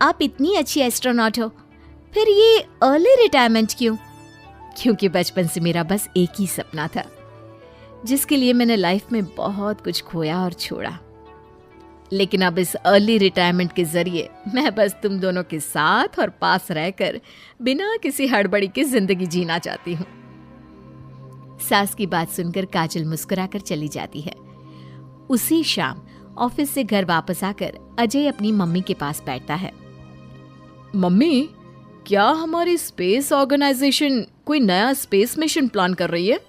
आप इतनी अच्छी एस्ट्रोनॉट हो, फिर ये अर्ली रिटायरमेंट क्यों? क्योंकि बचपन से मेरा बस एक ही सपना था, जिसके लिए मैंने लाइफ में बहुत कुछ खोया और छोड़ा। लेकिन अब इस अर्ली रिटायरमेंट के जरिए मैं बस तुम दोनों के साथ और पास रहकर बिना किसी हड़बड़ी की जिंदगी जीना चाहती हूँ। सास की बात सुनकर काजल मुस्कुराकर चली जाती है। उसी शाम ऑफिस से घर वापस आकर अजय अपनी मम्मी के पास बैठता है। मम्मी, क्या हमारी स्पेस ऑर्गेनाइजेशन कोई नया स्पेस मिशन प्लान कर रही है?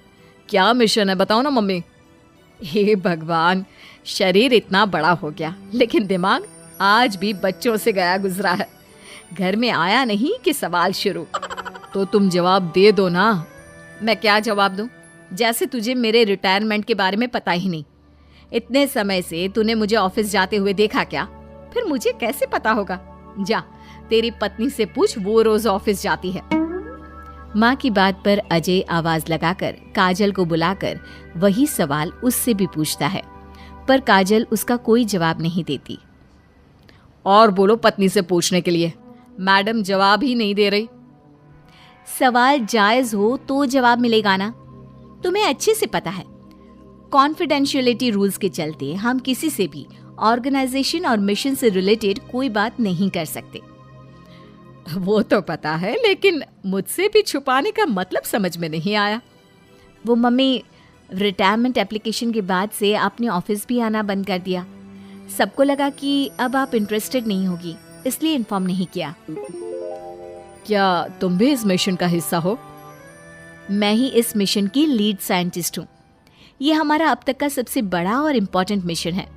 क्या मिशन है, बताओ ना मम्मी। हे भगवान, शरीर इतना बड़ा हो गया लेकिन दिमाग आज भी बच्चों से गया गुजरा है। घर में आया नहीं कि सवाल शुरू। तो तुम जवाब दे दो ना। मैं क्या जवाब दूं? जैसे तुझे मेरे रिटायरमेंट के बारे में पता ही नहीं। इतने समय से तूने मुझे ऑफिस जाते हुए देखा क्या? फिर मुझे कैसे पता होगा? जा, तेरी पत्नी से पूछ, वो रोज ऑफिस जाती है। माँ की बात पर अजय आवाज लगाकर काजल को बुलाकर वही सवाल उससे भी पूछता है, पर काजल उसका कोई जवाब नहीं देती। और बोलो पत्नी से पूछने के लिए, मैडम जवाब ही नहीं दे रही। सवाल जायज हो तो जवाब मिलेगा ना, तुम्हें अच्छे से पता है। कॉन्फिडेंशियलिटी रूल्स के चलते हम किसी से भी ऑर्गेनाइजेशन और मिशन से रिलेटेड कोई बात नहीं कर सकते। वो तो पता है, लेकिन मुझसे भी छुपाने का मतलब समझ में नहीं आया। वो मम्मी, रिटायरमेंट एप्लीकेशन के बाद से आपने ऑफिस भी आना बंद कर दिया। सबको लगा कि अब आप इंटरेस्टेड नहीं होगी, इसलिए इन्फॉर्म नहीं किया। क्या तुम भी इस मिशन का हिस्सा हो? मैं ही इस मिशन की लीड साइंटिस्ट हूँ। ये हमारा अब तक का सबसे बड़ा और इम्पोर्टेंट मिशन है।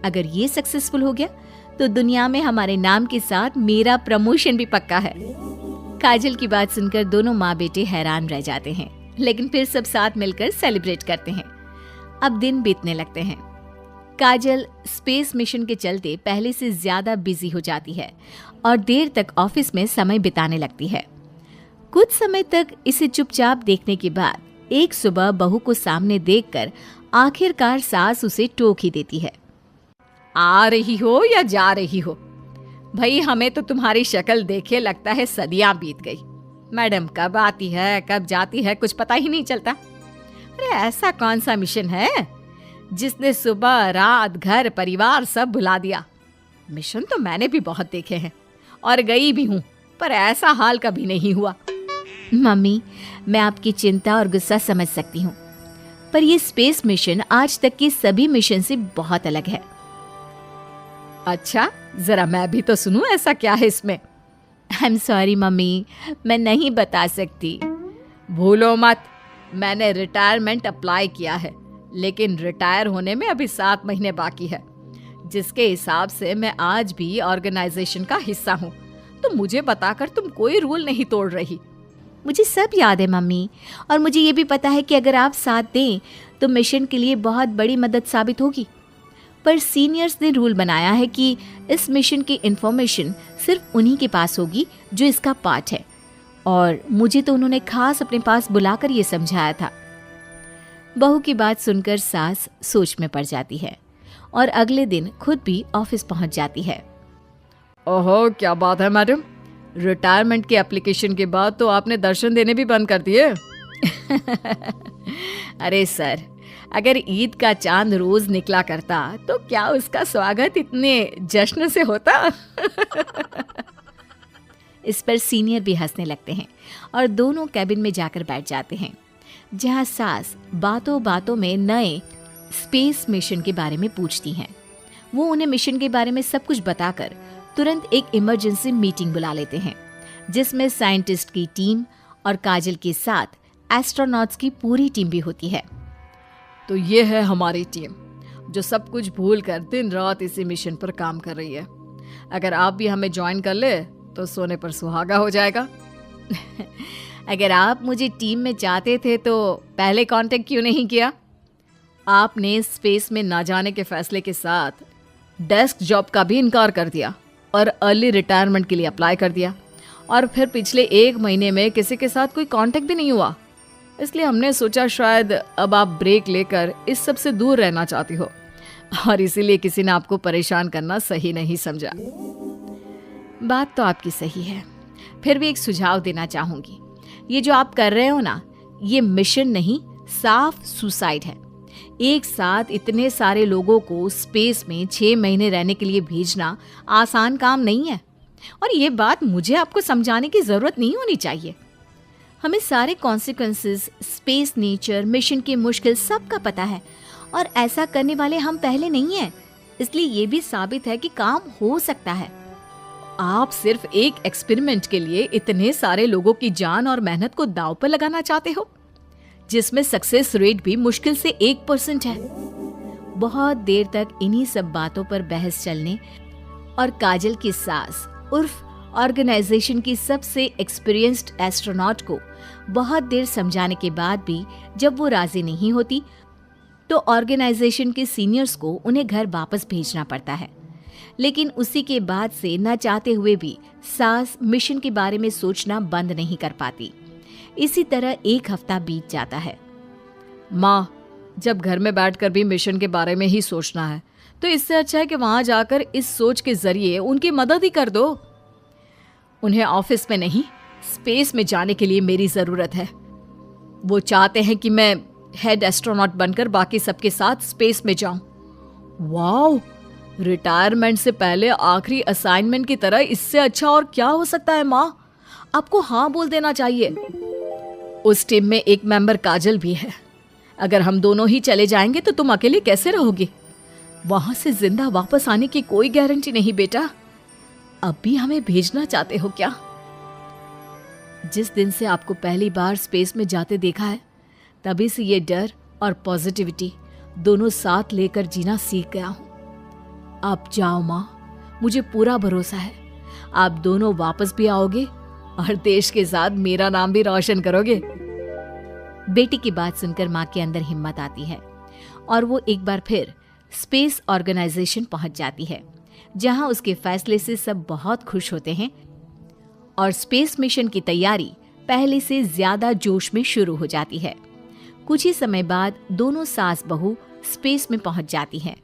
अगर ये सक्सेसफुल हो गया तो दुनिया में हमारे नाम के साथ मेरा प्रमोशन भी पक्का है। काजल की बात सुनकर दोनों माँ बेटे हैरान रह जाते हैं, लेकिन फिर सब साथ मिलकर सेलिब्रेट करते हैं। अब दिन बीतने लगते हैं। काजल स्पेस मिशन के चलते पहले से ज्यादा बिजी हो जाती है और देर तक ऑफिस में समय बिताने लगती है। कुछ समय तक इसे चुपचाप देखने के बाद एक सुबह बहू को सामने देखकर आखिरकार सास उसे टोक ही देती है। आ रही हो या जा रही हो? भाई, हमें तो तुम्हारी शक्ल देखे लगता है सदियां बीत गई। मैडम कब आती है कब जाती है कुछ पता ही नहीं चलता। अरे ऐसा कौन सा मिशन है जिसने सुबह रात घर परिवार सब भुला दिया? मिशन तो मैंने भी बहुत देखे हैं और गई भी हूँ, पर ऐसा हाल कभी नहीं हुआ। मम्मी, मैं आपकी चिंता और गुस्सा समझ सकती हूँ, पर ये स्पेस मिशन आज तक के सभी मिशन से बहुत अलग है। अच्छा, जरा मैं भी तो सुनूं, ऐसा क्या है इसमें? आई एम सॉरी मम्मी, मैं नहीं बता सकती। भूलो मत, मैंने रिटायरमेंट अप्लाई किया है, लेकिन रिटायर होने में अभी 7 महीने बाकी है, जिसके हिसाब से मैं आज भी ऑर्गेनाइजेशन का हिस्सा हूँ। तो मुझे बताकर तुम कोई रूल नहीं तोड़ रही। मुझे सब याद है मम्मी, और मुझे ये भी पता है कि अगर आप साथ दें तो मिशन के लिए बहुत बड़ी मदद साबित होगी। पर सीनियर्स ने रूल बनाया है कि इस मिशन की इंफॉर्मेशन सिर्फ उन्हीं के पास होगी जो इसका पार्ट है, और मुझे तो उन्होंने खास अपने पास बुलाकर ये समझाया था। बहू की बात सुनकर सास सोच में पड़ जाती है और अगले दिन खुद भी ऑफिस पहुंच जाती है। ओहो, क्या बात है मैडम, रिटायरमेंट के एप्लीकेशन के बाद तो आपने दर्शन देने भी बंद कर दिए। अरे सर, अगर ईद का चांद रोज निकला करता तो क्या उसका स्वागत इतने जश्न से होता? इस पर सीनियर भी हंसने लगते हैं और दोनों कैबिन में जाकर बैठ जाते हैं, जहां सास बातों बातों में नए स्पेस मिशन के बारे में पूछती हैं। वो उन्हें मिशन के बारे में सब कुछ बताकर तुरंत एक इमरजेंसी मीटिंग बुला लेते हैं, जिसमें साइंटिस्ट की टीम और काजल के साथ एस्ट्रोनॉट्स की पूरी टीम भी होती है। तो ये है हमारी टीम, जो सब कुछ भूल कर दिन रात इसी मिशन पर काम कर रही है। अगर आप भी हमें ज्वाइन कर ले तो सोने पर सुहागा हो जाएगा। अगर आप मुझे टीम में चाहते थे तो पहले कांटेक्ट क्यों नहीं किया? आपने स्पेस में ना जाने के फैसले के साथ डेस्क जॉब का भी इनकार कर दिया और अर्ली रिटायरमेंट के लिए अप्लाई कर दिया, और फिर पिछले 1 महीने में किसी के साथ कोई कांटेक्ट भी नहीं हुआ। इसलिए हमने सोचा शायद अब आप ब्रेक लेकर इस सब से दूर रहना चाहती हो, और इसीलिए किसी ने आपको परेशान करना सही नहीं समझा। बात तो आपकी सही है, फिर भी एक सुझाव देना चाहूंगी। ये जो आप कर रहे हो ना, ये मिशन नहीं, साफ सुसाइड है। एक साथ इतने सारे लोगों को स्पेस में 6 महीने रहने के लिए भेजना आसान काम नहीं है। और ये बात मुझे आपको समझाने की जरूरत नहीं होनी चाहिए। हमें सारे कॉन्सिक्वेंसेस, स्पेस, नेचर, मिशन की मुश्किल सब का पता है, और ऐसा करने वाले हम पहले नहीं हैं। इसलिए ये भी साबित है कि काम हो सकता है। आप सिर्फ एक एक्सपेरिमेंट के लिए इतने सारे लोगों की जान और मेहनत को दांव पर लगाना चाहते हो, जिसमें सक्सेस रेट भी मुश्किल से 1% है। बहुत देर तक इन्हीं सब बातों पर बहस चलने और काजल की सास उर्फ ऑर्गेनाइजेशन की सबसे एक्सपीरियंस्ड एस्ट्रोनॉट को बहुत देर समझाने के बाद भी जब वो राजी नहीं होती, तो ऑर्गेनाइजेशन के सीनियर्स को उन्हें घर वापस भेजना पड़ता है। लेकिन उसी के बाद से न चाहते हुए भी सास मिशन के बारे में सोचना बंद नहीं कर पाती। इसी तरह 1 हफ्ता बीत जाता है। माँ, जब घर में बैठकर भी मिशन के बारे में ही सोचना है, तो इससे अच्छा है कि वहां जाकर इस सोच के जरिए उनकी मदद ही कर दो। उन्हें ऑफिस में नहीं, स्पेस में जाने के लिए मेरी जरूरत है। वो चाहते हैं कि मैं हेड एस्ट्रोनॉट बनकर बाकी सबके साथ स्पेस में जाऊं। वाओ, रिटायरमेंट से पहले आखिरी असाइनमेंट की तरह इससे अच्छा और क्या हो सकता है माँ? आपको हाँ बोल देना चाहिए। उस टीम में एक मेंबर काजल भी है। अगर हम दोनों ही चले जाएंगे तो तुम अकेले कैसे रहोगे? वहां से जिंदा वापस आने की कोई गारंटी नहीं बेटा। अब भी हमें भेजना चाहते हो क्या? जिस दिन से आपको पहली बार स्पेस में जाते देखा है, तभी से ये डर और पॉजिटिविटी दोनों साथ लेकर जीना सीख गया हूं। आप जाओ माँ, मुझे पूरा भरोसा है आप दोनों वापस भी आओगे और देश के साथ मेरा नाम भी रोशन करोगे। बेटी की बात सुनकर माँ के अंदर हिम्मत आती है और वो एक बार फिर स्पेस ऑर्गेनाइजेशन पहुंच जाती है, जहां उसके फैसले से सब बहुत खुश होते हैं और स्पेस मिशन की तैयारी पहले से ज्यादा जोश में शुरू हो जाती है। कुछ ही समय बाद दोनों सास बहू स्पेस में पहुंच जाती हैं।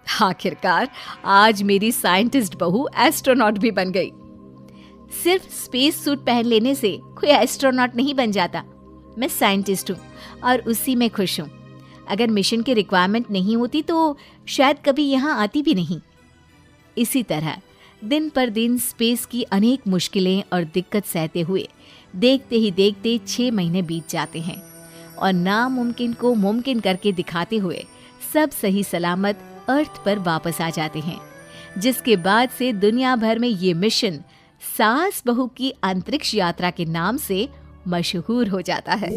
आखिरकार आज मेरी साइंटिस्ट बहू एस्ट्रोनॉट भी बन गई। सिर्फ स्पेस सूट पहन लेने से कोई एस्ट्रोनॉट नहीं बन जाता। मैं साइंटिस्ट हूँ और उसी में खुश हूँ। अगर मिशन की रिक्वायरमेंट नहीं होती तो शायद कभी यहाँ आती भी नहीं। इसी तरह दिन पर दिन स्पेस की अनेक मुश्किलें और दिक्कत सहते हुए देखते ही देखते 6 महीने बीत जाते हैं और नामुमकिन को मुमकिन करके दिखाते हुए सब सही सलामत अर्थ पर वापस आ जाते हैं, जिसके बाद से दुनिया भर में ये मिशन सास बहू की अंतरिक्ष यात्रा के नाम से मशहूर हो जाता है।